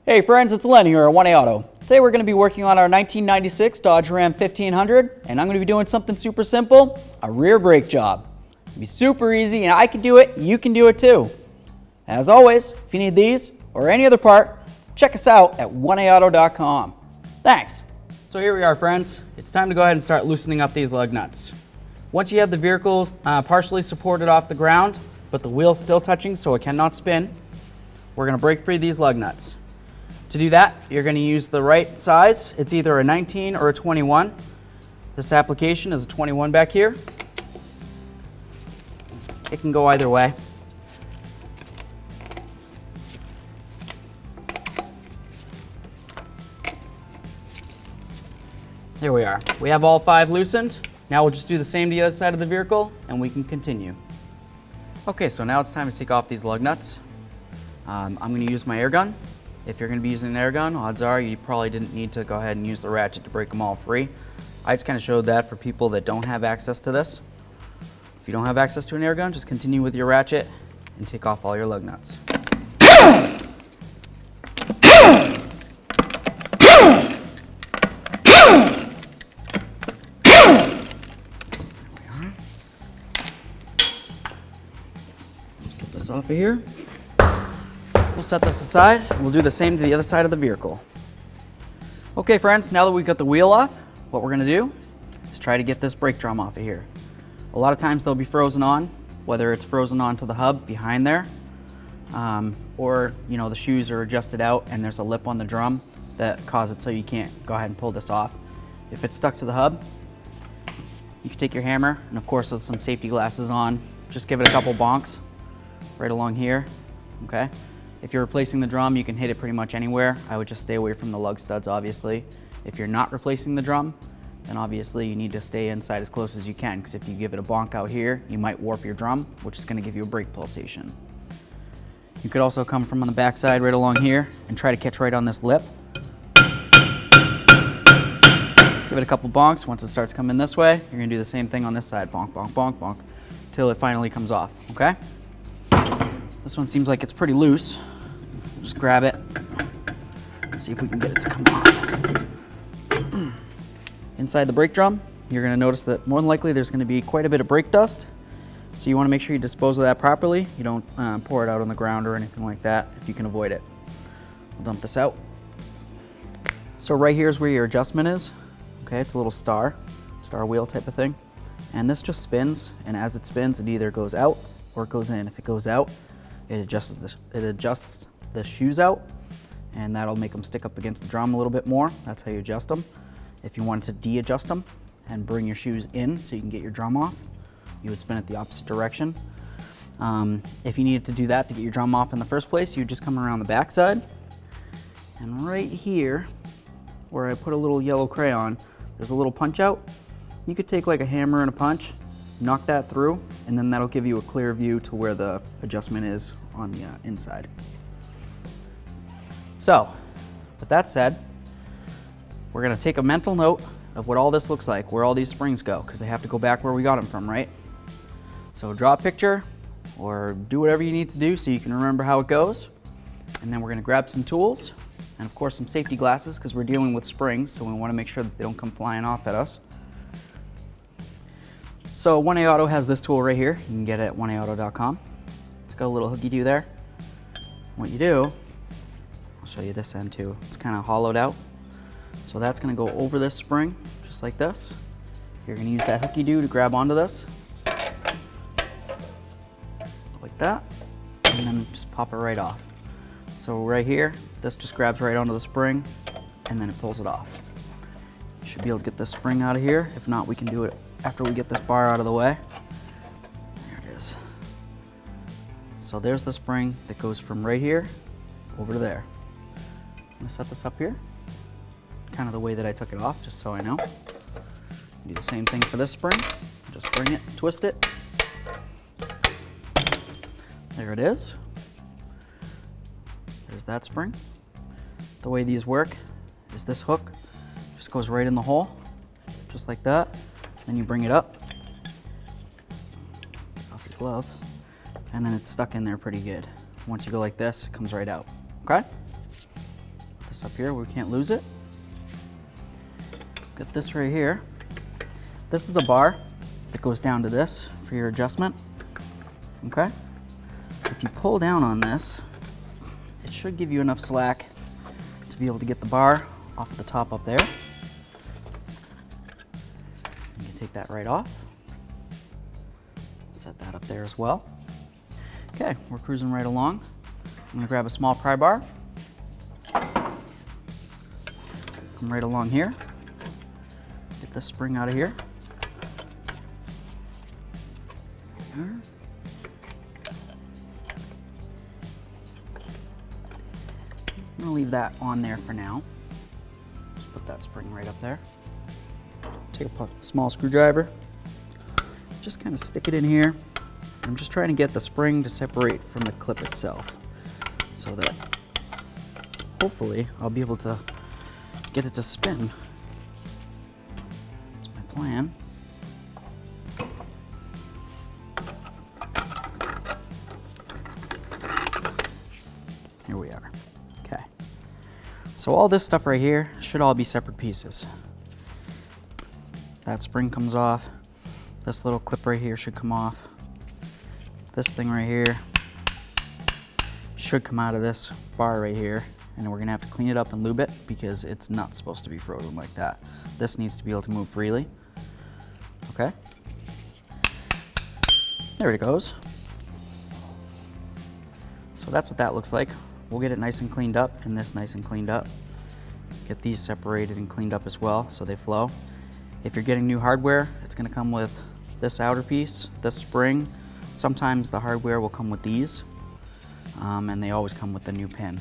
Hey friends, it's Len here at 1A Auto. Today we're going to be working on our 1996 Dodge Ram 1500, and I'm going to be doing something super simple, a rear brake job. It'll be super easy, and I can do it, you can do it too. As always, if you need these or any other part, check us out at 1aauto.com. Thanks. So here we are, friends. It's time to go ahead and start loosening up these lug nuts. Once you have the vehicle partially supported off the ground, but the wheel's still touching so it cannot spin, we're going to break free these lug nuts. To do that, you're going to use the right size. It's either a 19 or a 21. This application is a 21 back here. It can go either way. There we are. We have all 5 loosened. Now we'll just do the same to the other side of the vehicle and we can continue. Okay, so now it's time to take off these lug nuts. I'm going to use my air gun. If you're going to be using an air gun, odds are you probably didn't need to go ahead and use the ratchet to break them all free. I just kind of showed that for people that don't have access to this. If you don't have access to an air gun, just continue with your ratchet and take off all your lug nuts. Get this off of here. We'll set this aside. We'll do the same to the other side of the vehicle. Okay, friends, now that we've got the wheel off, what we're going to do is try to get this brake drum off of here. A lot of times they'll be frozen on, whether it's frozen onto the hub behind there, or the shoes are adjusted out and there's a lip on the drum that causes it so you can't go ahead and pull this off. If it's stuck to the hub, you can take your hammer and, of course, with some safety glasses on, just give it a couple bonks right along here. Okay. If you're replacing the drum, you can hit it pretty much anywhere. I would just stay away from the lug studs, obviously. If you're not replacing the drum, then obviously you need to stay inside as close as you can, because if you give it a bonk out here, you might warp your drum, which is going to give you a brake pulsation. You could also come from on the back side right along here and try to catch right on this lip. Give it a couple bonks. Once it starts coming this way, you're going to do the same thing on this side. Bonk, bonk, bonk, bonk, until it finally comes off, okay? This one seems like it's pretty loose. Just grab it. See if we can get it to come off. Inside the brake drum, you're going to notice that more than likely there's going to be quite a bit of brake dust. So you want to make sure you dispose of that properly. You don't pour it out on the ground or anything like that if you can avoid it. We'll dump this out. So right here is where your adjustment is. Okay, it's a little star wheel type of thing. And this just spins, and as it spins, it either goes out or it goes in. If it goes out, it adjusts the shoes out, and that'll make them stick up against the drum a little bit more. That's how you adjust them. If you wanted to de-adjust them and bring your shoes in so you can get your drum off, you would spin it the opposite direction. If you needed to do that to get your drum off in the first place, you'd just come around the back side. And right here, where I put a little yellow crayon, there's a little punch out. You could take like a hammer and a punch, knock that through, and then that'll give you a clear view to where the adjustment is on the inside. So, with that said, we're going to take a mental note of what all this looks like, where all these springs go, because they have to go back where we got them from, right? So draw a picture or do whatever you need to do so you can remember how it goes. And then we're going to grab some tools and, of course, some safety glasses, because we're dealing with springs, so we want to make sure that they don't come flying off at us. So 1A Auto has this tool right here. You can get it at 1aauto.com. It's got a little hooky do there. What you do, I'll show you this end too. It's kind of hollowed out. So that's going to go over this spring, just like this. You're going to use that hooky do to grab onto this. Like that. And then just pop it right off. So right here, this just grabs right onto the spring, and then it pulls it off. You should be able to get this spring out of here. If not, we can do it after we get this bar out of the way. There it is. So there's the spring that goes from right here over to there. I'm gonna set this up here, kind of the way that I took it off, just so I know. Do the same thing for this spring. Just bring it, twist it. There it is. There's that spring. The way these work is this hook just goes right in the hole, just like that. Then you bring it up, off your glove, and then it's stuck in there pretty good. Once you go like this, it comes right out, okay? this up here where we can't lose it. Got this right here. This is a bar that goes down to this for your adjustment, okay? If you pull down on this, it should give you enough slack to be able to get the bar off of the top up there. You can take that right off. Set that up there as well. Okay, we're cruising right along. I'm gonna grab a small pry bar. Come right along here. Get this spring out of here. I'm gonna leave that on there for now. Just put that spring right up there. Take a small screwdriver. Just kind of stick it in here. I'm just trying to get the spring to separate from the clip itself so that hopefully I'll be able to get it to spin. That's my plan. Here we are. Okay. So all this stuff right here should all be separate pieces. That spring comes off. This little clip right here should come off. This thing right here should come out of this bar right here, and we're gonna have to clean it up and lube it because it's not supposed to be frozen like that. This needs to be able to move freely. Okay. There it goes. So that's what that looks like. We'll get it nice and cleaned up and this nice and cleaned up. Get these separated and cleaned up as well so they flow. If you're getting new hardware, it's gonna come with this outer piece, this spring. Sometimes the hardware will come with these, and they always come with the new pin,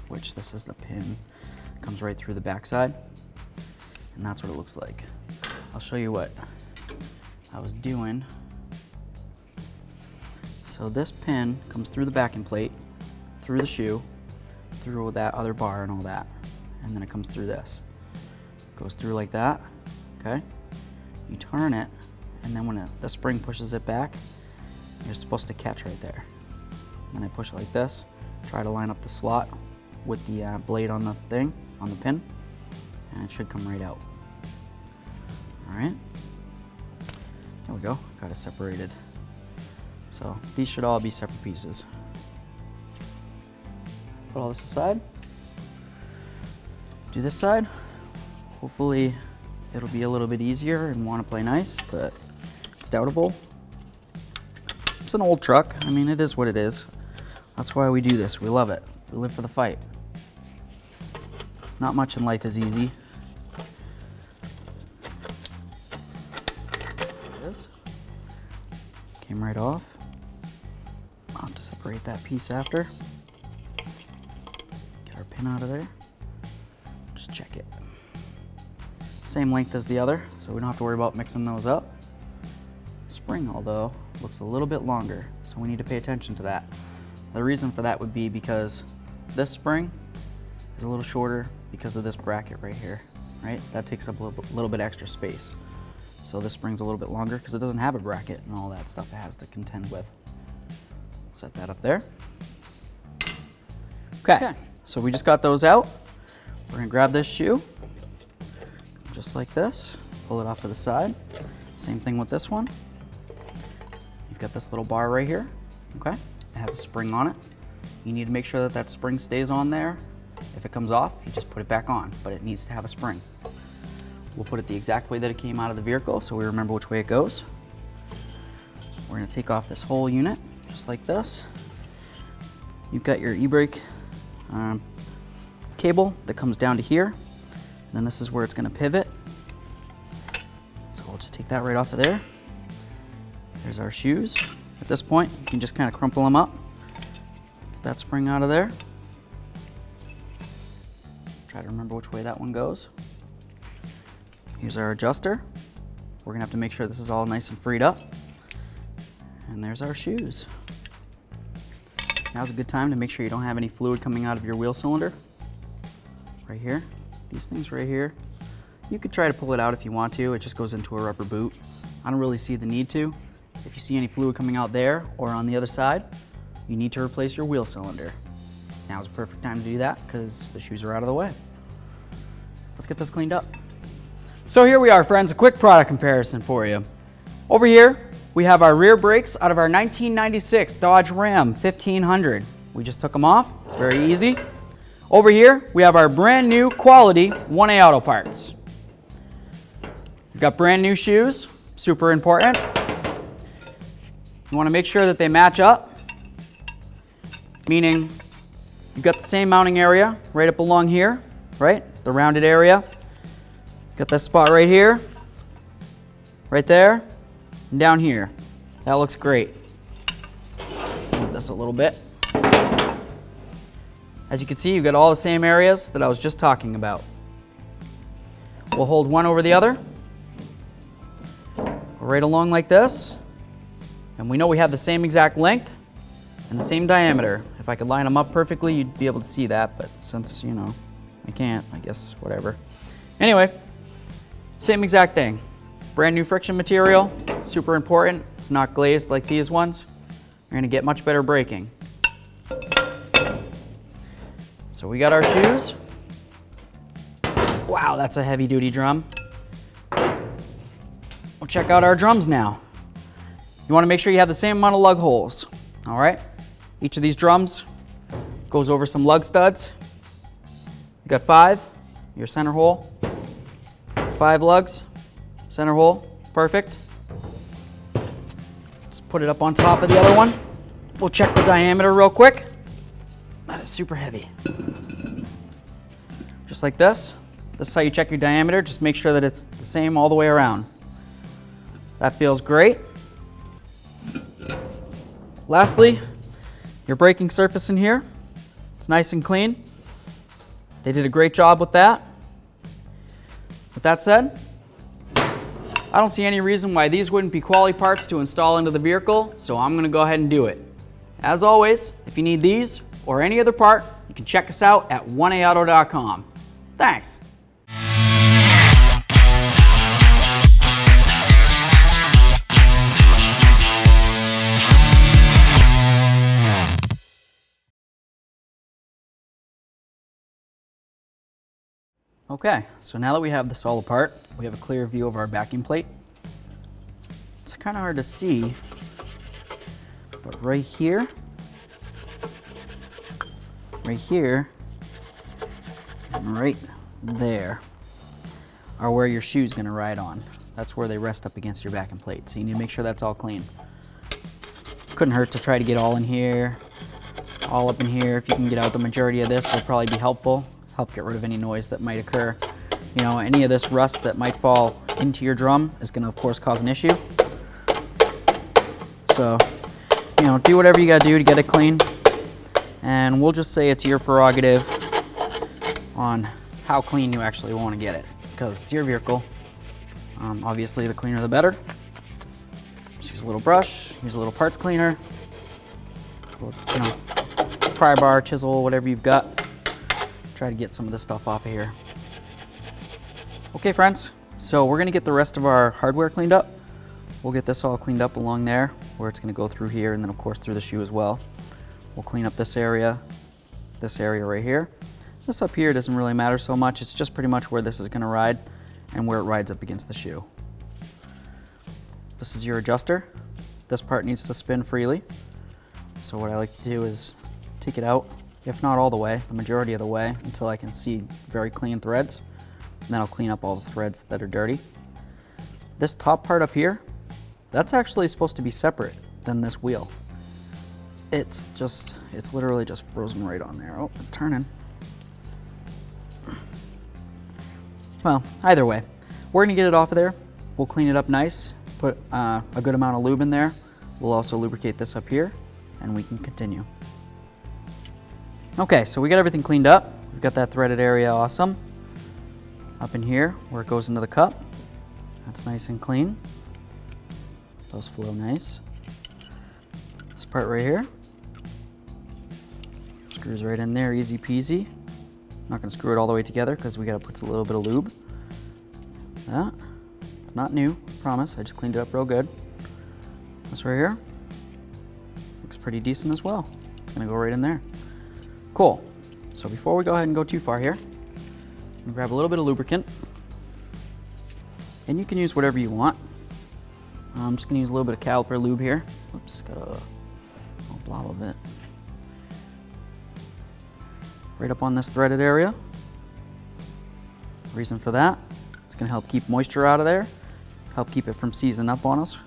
which this is the pin. Comes right through the backside, and that's what it looks like. I'll show you what I was doing. So this pin comes through the backing plate, through the shoe, through that other bar and all that, and then it comes through this. Goes through like that, okay? You turn it, and then when the spring pushes it back, you're supposed to catch right there. Then I push it like this, try to line up the slot with the blade on the thing, on the pin, and it should come right out. All right, there we go, got it separated. So these should all be separate pieces. Put all this aside. Do this side. Hopefully it'll be a little bit easier and want to play nice, but it's doubtable. It's an old truck. I mean, it is what it is. That's why we do this. We love it. We live for the fight. Not much in life is easy. There it is. Came right off. I'll have to separate that piece after. Get our pin out of there. Just check it. Same length as the other, so we don't have to worry about mixing those up. Spring, although, looks a little bit longer, so we need to pay attention to that. The reason for that would be because this spring is a little shorter because of this bracket right here, right? That takes up a little bit extra space. So this spring's a little bit longer because it doesn't have a bracket and all that stuff it has to contend with. Set that up there. Okay, so we just got those out. We're gonna grab this shoe, just like this, pull it off to the side. Same thing with this one. You've got this little bar right here, okay? It has a spring on it. You need to make sure that that spring stays on there. If it comes off, you just put it back on, but it needs to have a spring. We'll put it the exact way that it came out of the vehicle so we remember which way it goes. We're gonna take off this whole unit, just like this. You've got your e-brake cable that comes down to here. And then this is where it's gonna pivot. So we'll just take that right off of there. There's our shoes. At this point, you can just kind of crumple them up. Get that spring out of there. Try to remember which way that one goes. Here's our adjuster. We're gonna have to make sure this is all nice and freed up. And there's our shoes. Now's a good time to make sure you don't have any fluid coming out of your wheel cylinder. Right here, these things right here. You could try to pull it out if you want to. It just goes into a rubber boot. I don't really see the need to. If you see any fluid coming out there or on the other side, you need to replace your wheel cylinder. now's the perfect time to do that because the shoes are out of the way. Let's get this cleaned up. So here we are, friends, a quick product comparison for you. Over here, we have our rear brakes out of our 1996 Dodge Ram 1500. We just took them off, it's very easy. Over here, we have our brand new quality 1A Auto Parts. We've got brand new shoes, super important. You want to make sure that they match up, meaning you've got the same mounting area right up along here, right? The rounded area. Got this spot right here, right there, and down here. That looks great. Move this a little bit. As you can see, you've got all the same areas that I was just talking about. We'll hold one over the other, go right along like this, and we know we have the same exact length and the same diameter. If I could line them up perfectly, you'd be able to see that, but since, you know, I can't, I guess, whatever. Anyway, same exact thing. Brand new friction material, super important. It's not glazed like these ones. You're gonna get much better braking. So we got our shoes. Wow, that's a heavy duty drum. We'll check out our drums now. You wanna make sure you have the same amount of lug holes, all right? Each of these drums goes over some lug studs. You got 5, your center hole. 5 lugs, center hole, perfect. Let's put it up on top of the other one. We'll check the diameter real quick. That is super heavy. Just like this. This is how you check your diameter. Just make sure that it's the same all the way around. That feels great. Lastly, your braking surface in here. It's nice and clean. They did a great job with that. With that said, I don't see any reason why these wouldn't be quality parts to install into the vehicle, so I'm going to go ahead and do it. As always, if you need these or any other part, you can check us out at 1aauto.com. Thanks. Okay, so now that we have this all apart, we have a clear view of our backing plate. It's kind of hard to see, but right here, and right there are where your shoe's gonna ride on. That's where they rest up against your backing plate, so you need to make sure that's all clean. Couldn't hurt to try to get all in here, all up in here. If you can get out the majority of this, will probably be helpful. Help get rid of any noise that might occur. You know, any of this rust that might fall into your drum is going to, of course, cause an issue. So, you know, do whatever you got to do to get it clean. And we'll just say it's your prerogative on how clean you actually want to get it. Because it's your vehicle. Obviously, the cleaner the better. Just use a little brush, use a little parts cleaner. You know, pry bar, chisel, whatever you've got. Try to get some of this stuff off of here. Okay, friends, so we're gonna get the rest of our hardware cleaned up. We'll get this all cleaned up along there, where it's gonna go through here, and then of course through the shoe as well. We'll clean up this area right here. This up here doesn't really matter so much. It's just pretty much where this is gonna ride and where it rides up against the shoe. This is your adjuster. This part needs to spin freely. So what I like to do is take it out, if not all the way, the majority of the way, until I can see very clean threads. And then I'll clean up all the threads that are dirty. This top part up here, that's actually supposed to be separate than this wheel. It's literally just frozen right on there. Oh, it's turning. Well, either way, we're gonna get it off of there. We'll clean it up nice, put a good amount of lube in there. We'll also lubricate this up here, and we can continue. Okay, so we got everything cleaned up. We've got that threaded area awesome. Up in here, where it goes into the cup. That's nice and clean. Those flow nice. This part right here. Screws right in there, easy peasy. Not gonna screw it all the way together because we gotta put a little bit of lube. That, it's not new, promise. I just cleaned it up real good. This right here, looks pretty decent as well. It's gonna go right in there. Cool. So before we go ahead and go too far here, I'm gonna grab a little bit of lubricant. And you can use whatever you want. I'm just gonna use a little bit of caliper lube here. Oops, got a little blob of it. Right up on this threaded area. Reason for that, it's gonna help keep moisture out of there, help keep it from seizing up on us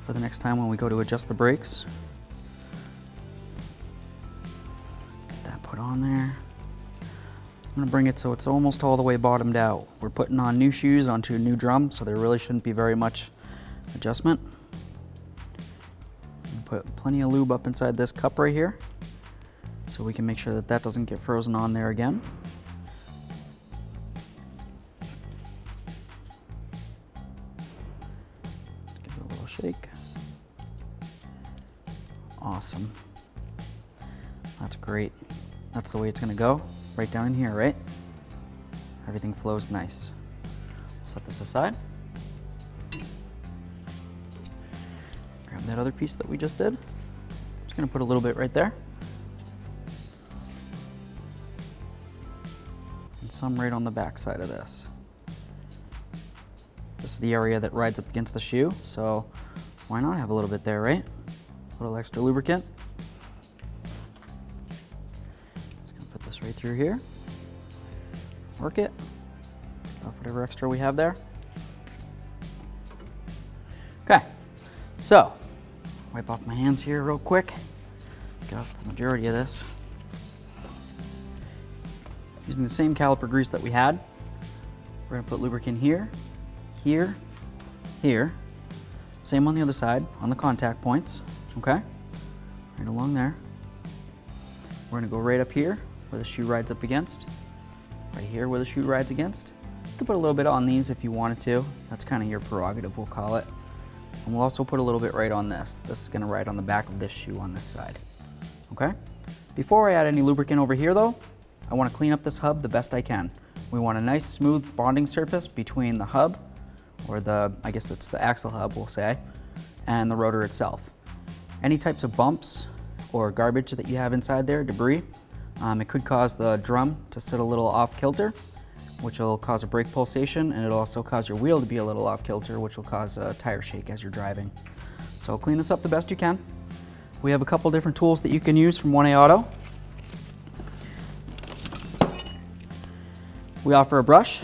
for the next time when we go to adjust the brakes. Get that put on there. I'm gonna bring it so it's almost all the way bottomed out. We're putting on new shoes onto a new drum, so there really shouldn't be very much adjustment. Put plenty of lube up inside this cup right here, so we can make sure that that doesn't get frozen on there again. Give it a little shake. Awesome. That's great. That's the way it's gonna go. Right down in here, right? Everything flows nice. Set this aside. Grab that other piece that we just did. Just gonna put a little bit right there. And some right on the back side of this. This is the area that rides up against the shoe, so why not have a little bit there, right? A little extra lubricant. Right through here, work it, off whatever extra we have there. Okay, so wipe off my hands here real quick, get off the majority of this. Using the same caliper grease that we had, we're gonna put lubricant here, here, here. Same on the other side, on the contact points, okay? Right along there. We're gonna go right up here where the shoe rides up against, right here where the shoe rides against. You can put a little bit on these if you wanted to. That's kind of your prerogative, we'll call it. And we'll also put a little bit right on this. This is gonna ride on the back of this shoe on this side, okay? Before I add any lubricant over here though, I wanna clean up this hub the best I can. We want a nice smooth bonding surface between the hub, or I guess it's the axle hub we'll say, and the rotor itself. Any types of bumps or garbage that you have inside there, debris, it could cause the drum to sit a little off kilter, which will cause a brake pulsation, and it'll also cause your wheel to be a little off kilter, which will cause a tire shake as you're driving. So clean this up the best you can. We have a couple different tools that you can use from 1A Auto. We offer a brush,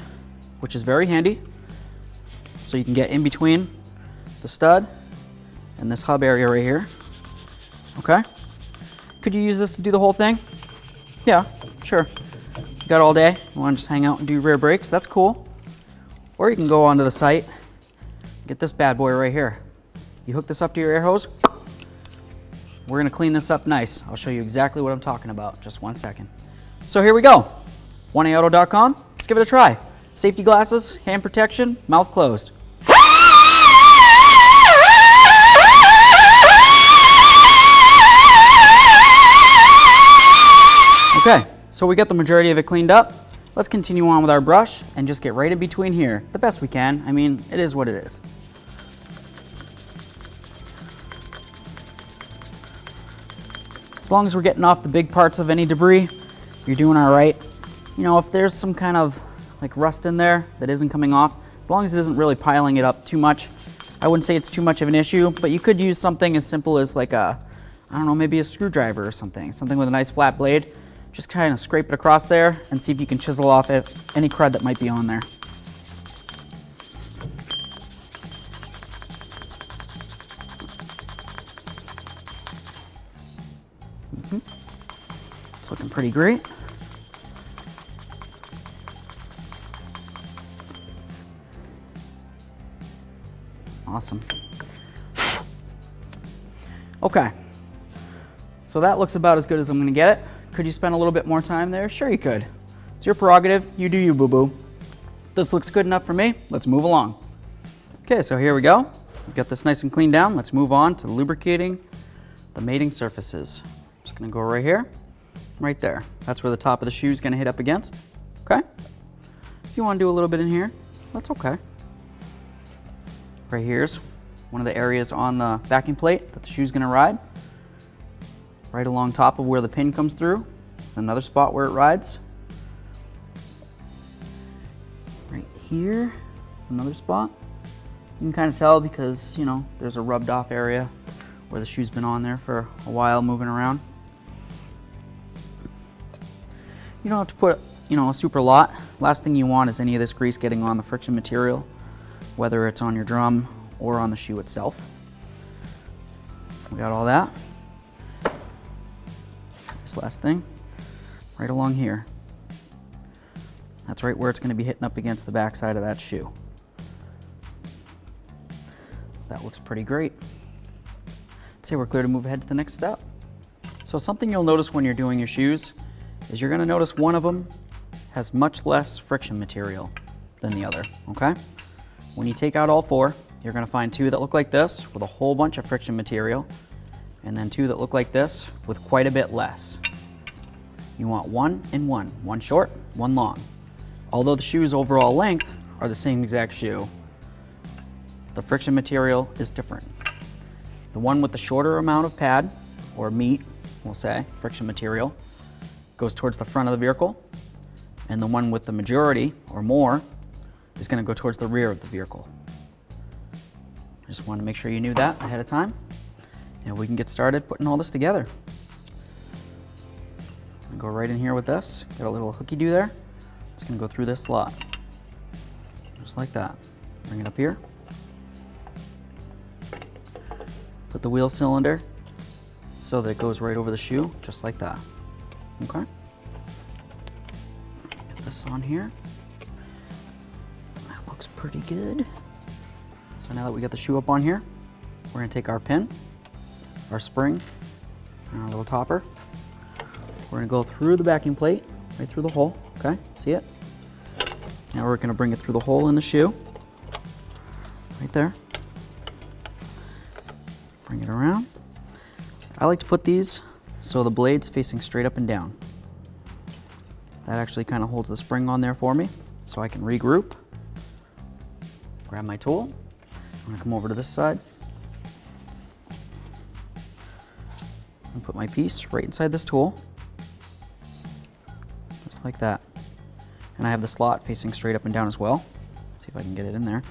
which is very handy, so you can get in between the stud and this hub area right here, okay? Could you use this to do the whole thing? Yeah, sure. You got all day, you wanna just hang out and do rear brakes, that's cool. Or you can go onto the site, get this bad boy right here. You hook this up to your air hose. We're gonna clean this up nice. I'll show you exactly what I'm talking about, just 1 second. So here we go, 1aauto.com, let's give it a try. Safety glasses, hand protection, mouth closed. Okay, so we got the majority of it cleaned up. Let's continue on with our brush and just get right in between here, the best we can. I mean, it is what it is. As long as we're getting off the big parts of any debris, you're doing all right. You know, if there's some kind of like rust in there that isn't coming off, as long as it isn't really piling it up too much, I wouldn't say it's too much of an issue, but you could use something as simple as like a, I don't know, maybe a screwdriver or something with a nice flat blade. Just kind of scrape it across there and see if you can chisel off it, any crud that might be on there. It's looking pretty great. Awesome. Okay, so that looks about as good as I'm gonna get it. Could you spend a little bit more time there? Sure you could. It's your prerogative, you do you, boo-boo. This looks good enough for me, let's move along. Okay, so here we go. We've got this nice and clean down. Let's move on to lubricating the mating surfaces. Just gonna go right here, right there. That's where the top of the shoe is gonna hit up against, okay? If you wanna do a little bit in here, that's okay. Right here's one of the areas on the backing plate that the shoe's gonna ride. Right along top of where the pin comes through. There's another spot where it rides. Right here, it's another spot. You can kind of tell because, you know, there's a rubbed off area where the shoe's been on there for a while moving around. You don't have to put, you know, a super lot. Last thing you want is any of this grease getting on the friction material, whether it's on your drum or on the shoe itself. We got all that. This last thing, right along here. That's right where it's going to be hitting up against the back side of that shoe. That looks pretty great. I'd say we're clear to move ahead to the next step. So something you'll notice when you're doing your shoes is you're going to notice one of them has much less friction material than the other, okay? When you take out all four, you're going to find two that look like this with a whole bunch of friction material, and then two that look like this with quite a bit less. You want one and one short, one long. Although the shoe's overall length are the same exact shoe, the friction material is different. The one with the shorter amount of pad, or meat, we'll say, friction material, goes towards the front of the vehicle, and the one with the majority, or more, is going to go towards the rear of the vehicle. I just want to make sure you knew that ahead of time, and we can get started putting all this together. Go right in here with this, got a little hooky-do there. It's going to go through this slot, just like that. Bring it up here. Put the wheel cylinder so that it goes right over the shoe, just like that. Okay. Get this on here. That looks pretty good. So now that we got the shoe up on here, we're going to take our pin, our spring, and our little topper. We're going to go through the backing plate, right through the hole. Okay, see it? Now we're going to bring it through the hole in the shoe, right there. Bring it around. I like to put these so the blade's facing straight up and down. That actually kind of holds the spring on there for me, so I can regroup. Grab my tool. I'm going to come over to this side and put my piece right inside this tool, just like that. And I have the slot facing straight up and down as well. See if I can get it in there.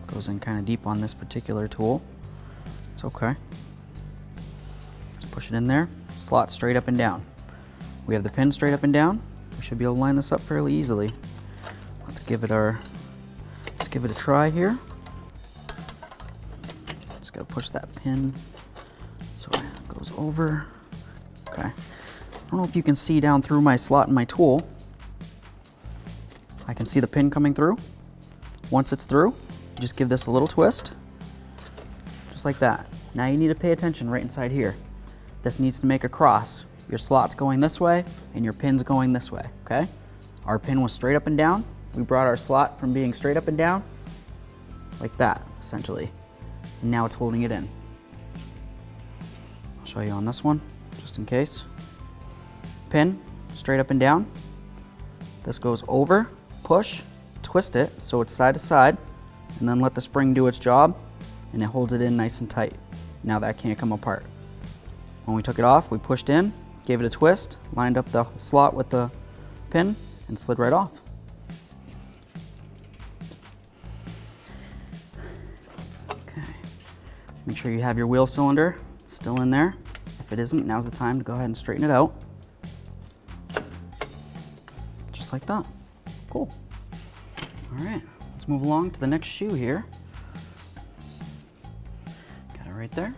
Goes in kind of deep on this particular tool. It's okay. Just push it in there. Slot straight up and down. We have the pin straight up and down. We should be able to line this up fairly easily. Let's give it a try here. Just gotta push that pin so it goes over. Okay. I don't know if you can see down through my slot in my tool. I can see the pin coming through. Once it's through, just give this a little twist, just like that. Now you need to pay attention right inside here. This needs to make a cross. Your slot's going this way and your pin's going this way, okay? Our pin was straight up and down. We brought our slot from being straight up and down, like that, essentially. And now it's holding it in. I'll show you on this one, just in case. Pin, straight up and down. This goes over, push, twist it so it's side to side, and then let the spring do its job, and it holds it in nice and tight. Now that can't come apart. When we took it off, we pushed in, gave it a twist, lined up the slot with the pin, and slid right off. Okay. Make sure you have your wheel cylinder still in there. If it isn't, now's the time to go ahead and straighten it out. Just like that. Cool. All right, let's move along to the next shoe here. Got it right there.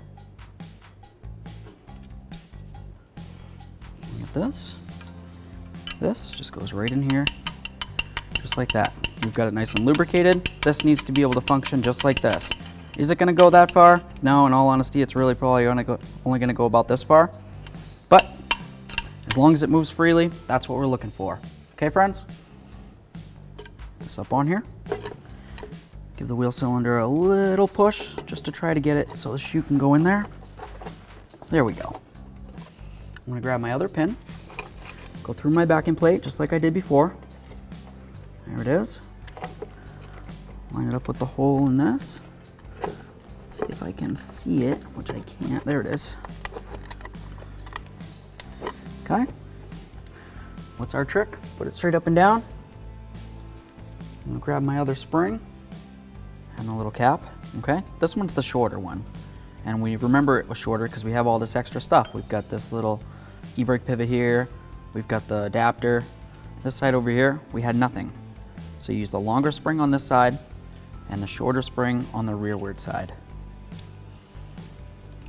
Look at this. This just goes right in here, just like that. We've got it nice and lubricated. This needs to be able to function just like this. Is it gonna go that far? No, in all honesty, it's really probably only gonna go about this far. But as long as it moves freely, that's what we're looking for. Okay, friends? This up on here. Give the wheel cylinder a little push just to try to get it so the shoe can go in there. There we go. I'm gonna grab my other pin, go through my backing plate just like I did before. There it is. Line it up with the hole in this. See if I can see it, which I can't. There it is. Okay. What's our trick? Put it straight up and down. I'm gonna grab my other spring and the little cap, okay? This one's the shorter one. And we remember it was shorter because we have all this extra stuff. We've got this little e-brake pivot here. We've got the adapter. This side over here, we had nothing. So you use the longer spring on this side and the shorter spring on the rearward side.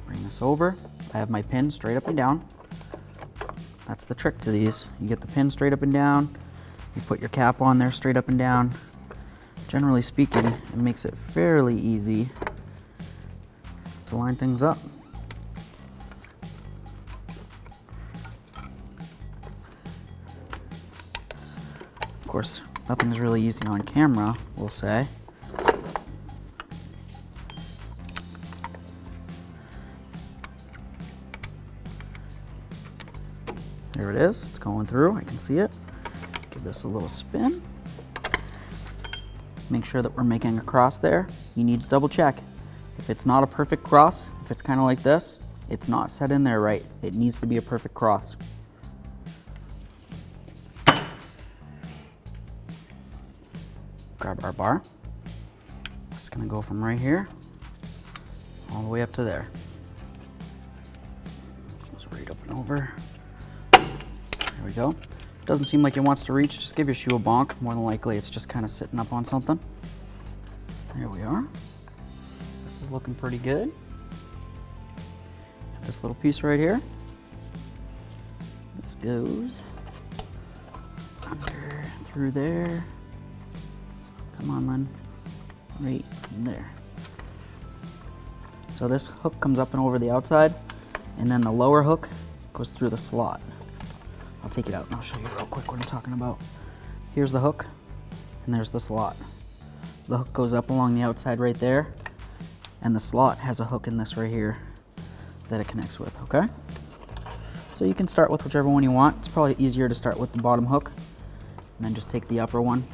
Bring this over. I have my pin straight up and down. That's the trick to these. You get the pin straight up and down. You put your cap on there straight up and down. Generally speaking, it makes it fairly easy to line things up. Of course, nothing's really easy on camera, we'll say. There it is, it's going through, I can see it. Give this a little spin. Make sure that we're making a cross there. You need to double check. If it's not a perfect cross, if it's kind of like this, it's not set in there right. It needs to be a perfect cross. Grab our bar. It's gonna go from right here all the way up to there. Goes right up and over. There we go. Doesn't seem like it wants to reach, just give your shoe a bonk. More than likely it's just kind of sitting up on something. There we are. This is looking pretty good. This little piece right here. This goes under, through there. Come on, Lynn. Right in there. So this hook comes up and over the outside, and then the lower hook goes through the slot. I'll take it out and I'll show you real quick what I'm talking about. Here's the hook, and there's the slot. The hook goes up along the outside right there, and the slot has a hook in this right here that it connects with, okay? So you can start with whichever one you want. It's probably easier to start with the bottom hook, and then just take the upper one,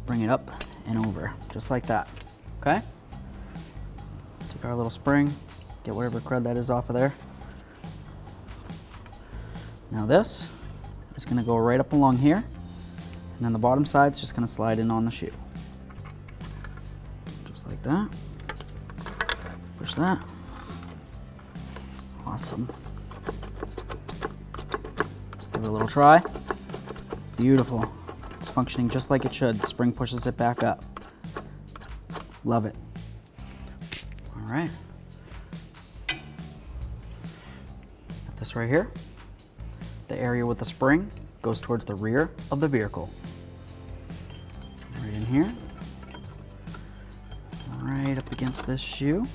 bring it up and over, just like that, okay? Take our little spring, get whatever crud that is off of there. Now this is gonna go right up along here, and then the bottom side's just gonna slide in on the shoe. Just like that. Push that. Awesome. Give it a little try. Beautiful. It's functioning just like it should. The spring pushes it back up. Love it. All right. Got this right here. The area with the spring goes towards the rear of the vehicle. Right in here. Right up against this shoe.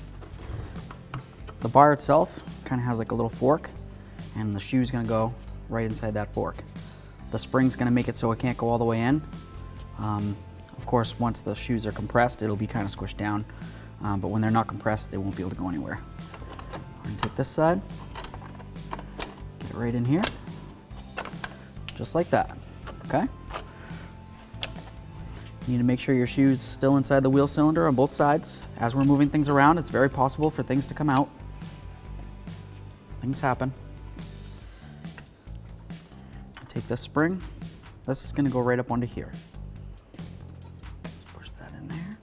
The bar itself kind of has like a little fork, and the shoe's gonna go right inside that fork. The spring's gonna make it so it can't go all the way in. Of course, once the shoes are compressed, it'll be kind of squished down, but when they're not compressed, they won't be able to go anywhere. We're gonna take this side, get it right in here. Just like that, okay? You need to make sure your shoe's still inside the wheel cylinder on both sides. As we're moving things around, it's very possible for things to come out. Things happen. Take this spring. This is gonna go right up onto here. Just push that in there.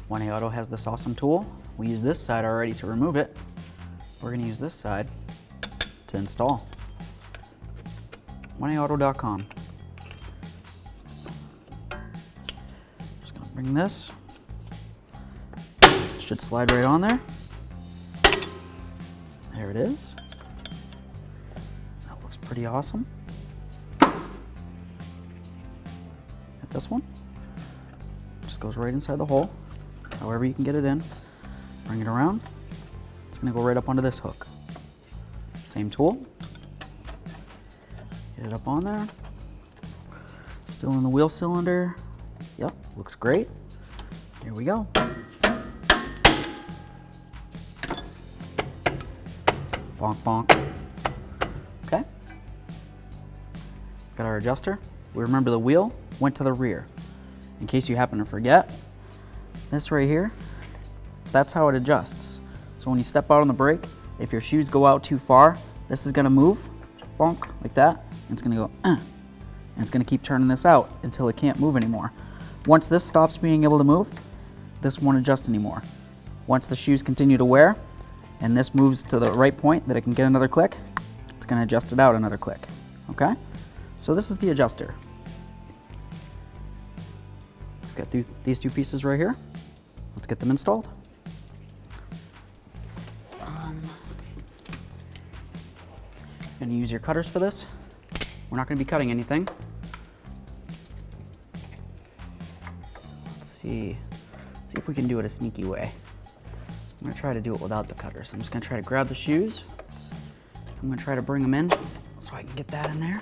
1A Auto has this awesome tool. We use this side already to remove it. We're gonna use this side to install. 1aauto.com. Just gonna bring this. It should slide right on there. There it is. That looks pretty awesome. Got this one. Just goes right inside the hole. However you can get it in. Bring it around. It's gonna go right up onto this hook. Same tool. Get it up on there. Still in the wheel cylinder. Yep, looks great. Here we go. Bonk, bonk. Okay. Got our adjuster. We remember the wheel went to the rear. In case you happen to forget, this right here, that's how it adjusts. So when you step out on the brake, if your shoes go out too far, this is gonna move, bonk, like that, and it's gonna go, and it's gonna keep turning this out until it can't move anymore. Once this stops being able to move, this won't adjust anymore. Once the shoes continue to wear, and this moves to the right point that it can get another click, it's gonna adjust it out another click, okay? So this is the adjuster. I've got these two pieces right here. Let's get them installed. Gonna use your cutters for this. We're not gonna be cutting anything. Let's see if we can do it a sneaky way. I'm gonna try to do it without the cutters. I'm just gonna try to grab the shoes. I'm gonna try to bring them in so I can get that in there.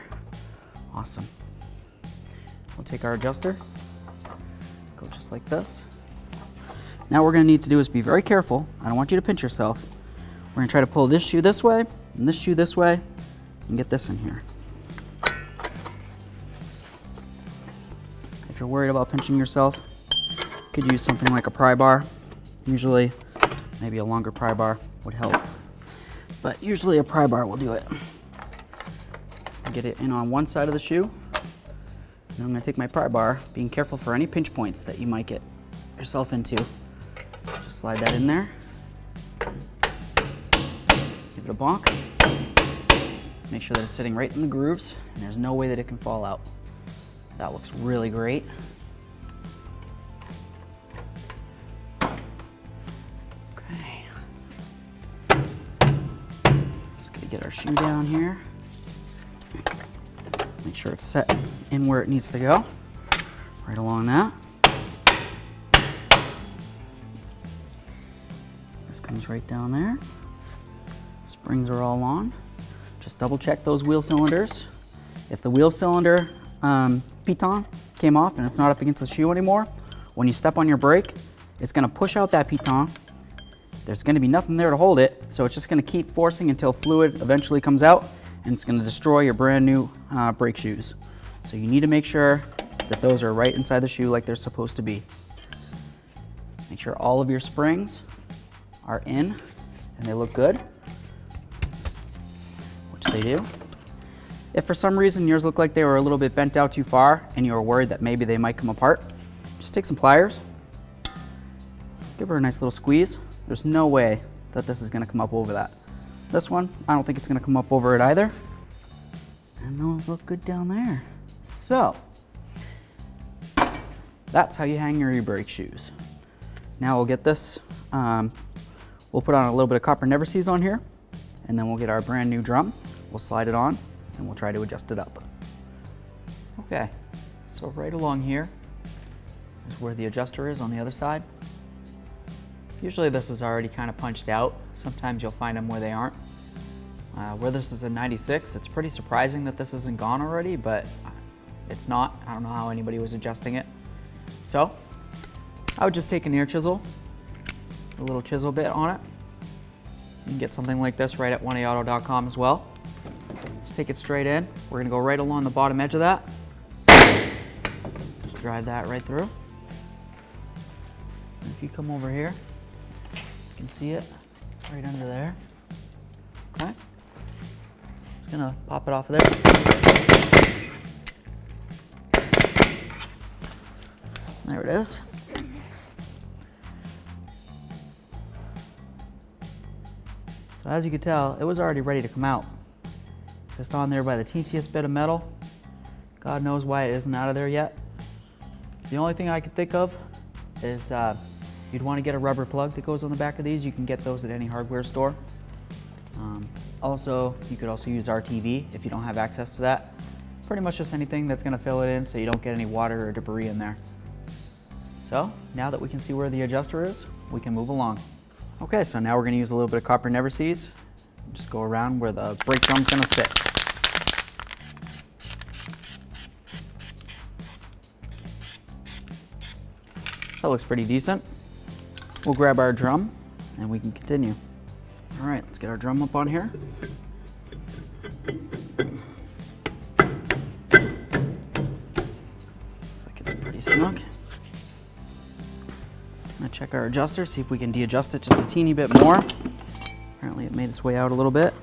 Awesome. We'll take our adjuster, go just like this. Now what we're gonna need to do is be very careful. I don't want you to pinch yourself. We're gonna try to pull this shoe this way and this shoe this way and get this in here. If you're worried about pinching yourself, you could use something like a pry bar. Usually, maybe a longer pry bar would help. But usually a pry bar will do it. Get it in on one side of the shoe. And I'm gonna take my pry bar, being careful for any pinch points that you might get yourself into. Just slide that in there. Give it a bonk. Make sure that it's sitting right in the grooves and there's no way that it can fall out. That looks really great. Okay. Just gonna get our shoe down here. Make sure it's set in where it needs to go. Right along that. This comes right down there. Springs are all on. Just double check those wheel cylinders. If the wheel cylinder piton came off and it's not up against the shoe anymore, when you step on your brake, it's gonna push out that piton. There's gonna be nothing there to hold it, so it's just gonna keep forcing until fluid eventually comes out, and it's gonna destroy your brand new brake shoes. So you need to make sure that those are right inside the shoe like they're supposed to be. Make sure all of your springs are in and they look good, which they do. If for some reason yours look like they were a little bit bent out too far and you were worried that maybe they might come apart, just take some pliers, give her a nice little squeeze. There's no way that this is gonna come up over that. This one, I don't think it's gonna come up over it either. And those look good down there. So, that's how you hang your e-brake shoes. Now we'll get this, we'll put on a little bit of copper never seize on here, and then we'll get our brand new drum. We'll slide it on, and we'll try to adjust it up. Okay, so right along here is where the adjuster is on the other side. Usually this is already kind of punched out. Sometimes you'll find them where they aren't. Where this is a 96, it's pretty surprising that this isn't gone already, but it's not. I don't know how anybody was adjusting it. So, I would just take an ear chisel, a little chisel bit on it. You can get something like this right at 1aauto.com as well. Just take it straight in. We're gonna go right along the bottom edge of that. Just drive that right through. And if you come over here, you can see it right under there. Okay. Just gonna pop it off of there. There it is. So as you can tell, it was already ready to come out. Just on there by the teentiest bit of metal. God knows why it isn't out of there yet. The only thing I could think of is you'd want to get a rubber plug that goes on the back of these. You can get those at any hardware store. Also, you could also use RTV if you don't have access to that. Pretty much just anything that's going to fill it in so you don't get any water or debris in there. So now that we can see where the adjuster is, we can move along. Okay, so now we're going to use a little bit of copper never seize. Just go around where the brake drum's going to sit. That looks pretty decent. We'll grab our drum and we can continue. All right, let's get our drum up on here. Looks like it's pretty snug. I'm gonna check our adjuster, see if we can de-adjust it just a teeny bit more. Apparently it made its way out a little bit.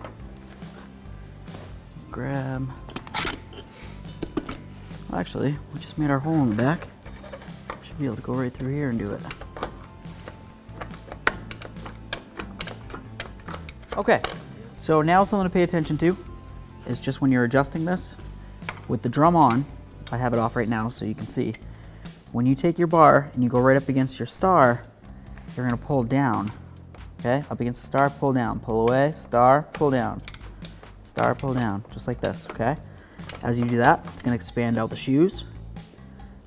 grab, well, actually, we just made our hole in the back. Should be able to go right through here and do it. Okay, so now something to pay attention to is just when you're adjusting this, with the drum on, I have it off right now so you can see, when you take your bar and you go right up against your star, you're gonna pull down, okay? Up against the star, pull down, pull away, star, pull down, just like this, okay? As you do that, it's gonna expand out the shoes,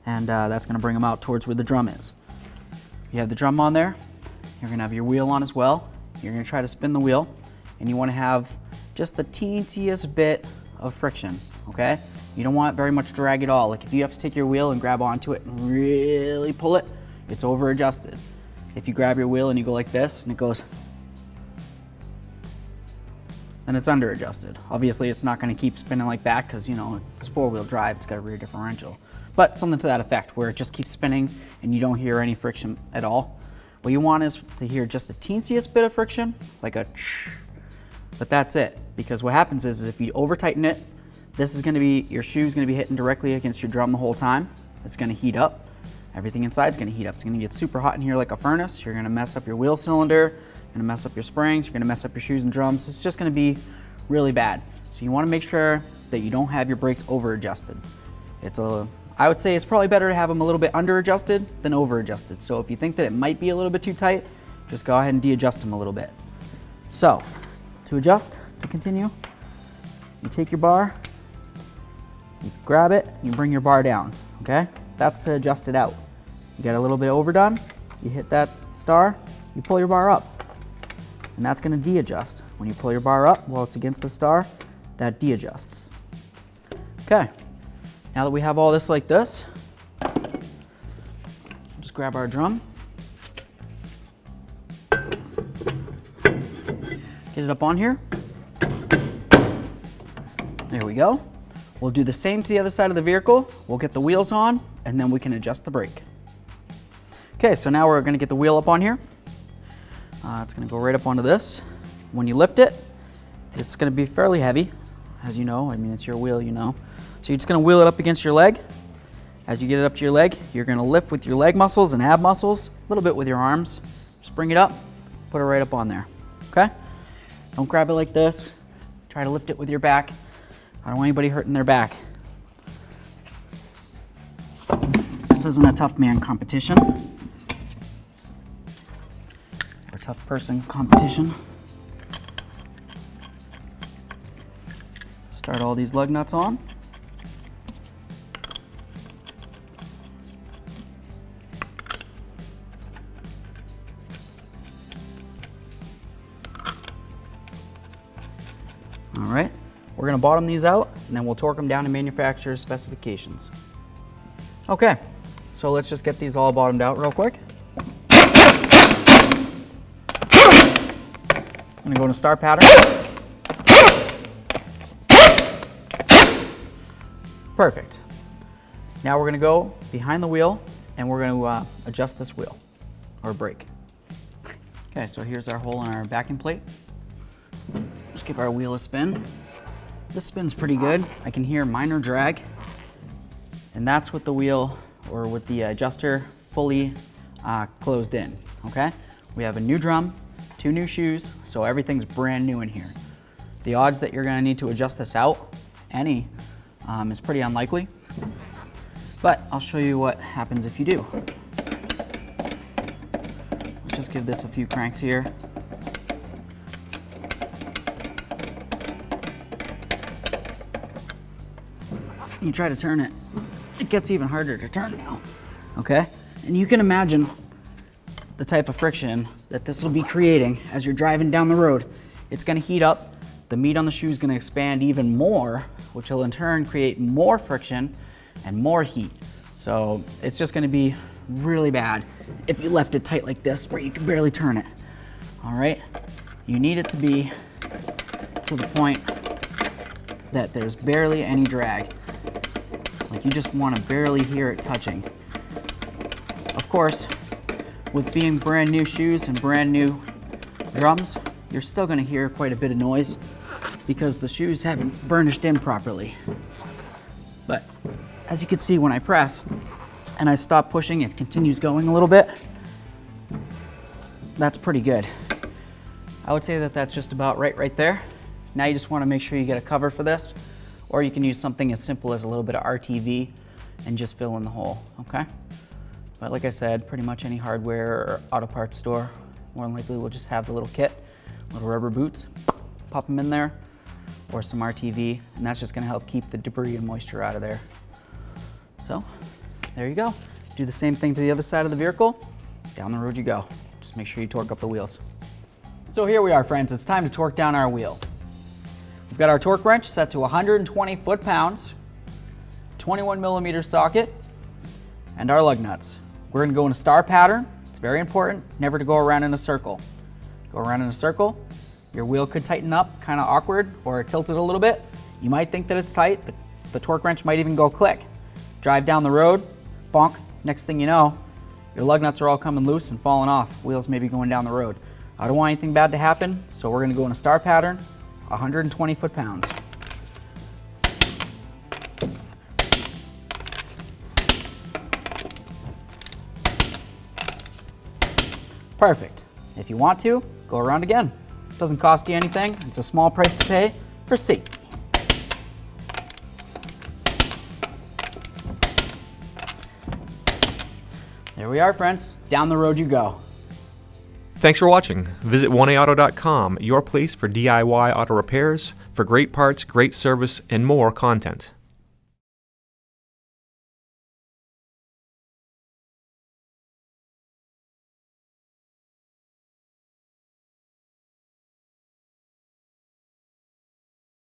and that's gonna bring them out towards where the drum is. You have the drum on there, you're gonna have your wheel on as well. You're gonna try to spin the wheel, and you wanna have just the teentiest bit of friction, okay? You don't want very much drag at all. Like if you have to take your wheel and grab onto it and really pull it, it's over adjusted. If you grab your wheel and you go like this and it goes, then it's under adjusted. Obviously it's not gonna keep spinning like that because you know, it's 4-wheel drive, it's got a rear differential. But something to that effect where it just keeps spinning and you don't hear any friction at all. What you want is to hear just the teensiest bit of friction, like a ch, but that's it. Because what happens is if you over tighten it, this is gonna be, your shoe's gonna be hitting directly against your drum the whole time. It's gonna heat up. Everything inside's gonna heat up. It's gonna get super hot in here like a furnace. You're gonna mess up your wheel cylinder, you're gonna mess up your springs, you're gonna mess up your shoes and drums. It's just gonna be really bad. So you wanna make sure that you don't have your brakes over adjusted. I would say it's probably better to have them a little bit under adjusted than over adjusted. So if you think that it might be a little bit too tight, just go ahead and de-adjust them a little bit. So to adjust, to continue, you take your bar, you grab it, you bring your bar down, okay? That's to adjust it out. You get a little bit overdone, you hit that star, you pull your bar up, and that's gonna de-adjust. When you pull your bar up while it's against the star, that de-adjusts. Okay. Now that we have all this like this, just grab our drum, get it up on here. There we go. We'll do the same to the other side of the vehicle. We'll get the wheels on, and then we can adjust the brake. Okay, so now we're gonna get the wheel up on here. It's gonna go right up onto this. When you lift it, it's gonna be fairly heavy, as you know. I mean, it's your wheel, you know. So you're just gonna wheel it up against your leg. As you get it up to your leg, you're gonna lift with your leg muscles and ab muscles, a little bit with your arms. Just bring it up, put it right up on there, okay? Don't grab it like this. Try to lift it with your back. I don't want anybody hurting their back. This isn't a tough man competition, or tough person competition. Start all these lug nuts on. All right, we're gonna bottom these out and then we'll torque them down to manufacturer's specifications. Okay, so let's just get these all bottomed out real quick. I'm gonna go into star pattern. Perfect. Now we're gonna go behind the wheel and we're gonna adjust this wheel or brake. Okay, so here's our hole in our backing plate. Just give our wheel a spin. This spins pretty good. I can hear minor drag, and that's with the wheel or with the adjuster fully closed in, okay? We have a new drum, 2 new shoes, so everything's brand new in here. The odds that you're gonna need to adjust this out, is pretty unlikely, but I'll show you what happens if you do. Let's just give this a few cranks here. You try to turn it, it gets even harder to turn now, okay? And you can imagine the type of friction that this will be creating as you're driving down the road. It's gonna heat up, the meat on the shoe is gonna expand even more, which will in turn create more friction and more heat. So it's just gonna be really bad if you left it tight like this where you can barely turn it, all right? You need it to be to the point that there's barely any drag. Like you just want to barely hear it touching. Of course, with being brand new shoes and brand new drums, you're still going to hear quite a bit of noise. because the shoes haven't burnished in properly. But as you can see, when I press and I stop pushing, it continues going a little bit. That's pretty good. I would say that that's just about right there. Now you just want to make sure you get a cover for this, or you can use something as simple as a little bit of RTV and just fill in the hole, okay? But like I said, pretty much any hardware or auto parts store, more than likely we'll just have the little kit, little rubber boots, pop them in there, or some RTV, and that's just gonna help keep the debris and moisture out of there. So, there you go. Do the same thing to the other side of the vehicle, down the road you go. Just make sure you torque up the wheels. So here we are, friends, it's time to torque down our wheel. We've got our torque wrench set to 120 foot-pounds, 21 millimeter socket, and our lug nuts. We're gonna go in a star pattern. It's very important, never to go around in a circle. Go around in a circle, your wheel could tighten up, kind of awkward, or tilt it a little bit. You might think that it's tight, the torque wrench might even go click. Drive down the road, bonk, next thing you know, your lug nuts are all coming loose and falling off. Wheels may be going down the road. I don't want anything bad to happen, so we're gonna go in a star pattern, 120 foot-pounds. Perfect. If you want to, go around again. Doesn't cost you anything. It's a small price to pay for safety. There we are, friends. Down the road you go. Thanks for watching. Visit 1aauto.com, your place for DIY auto repairs, for great parts, great service, and more content.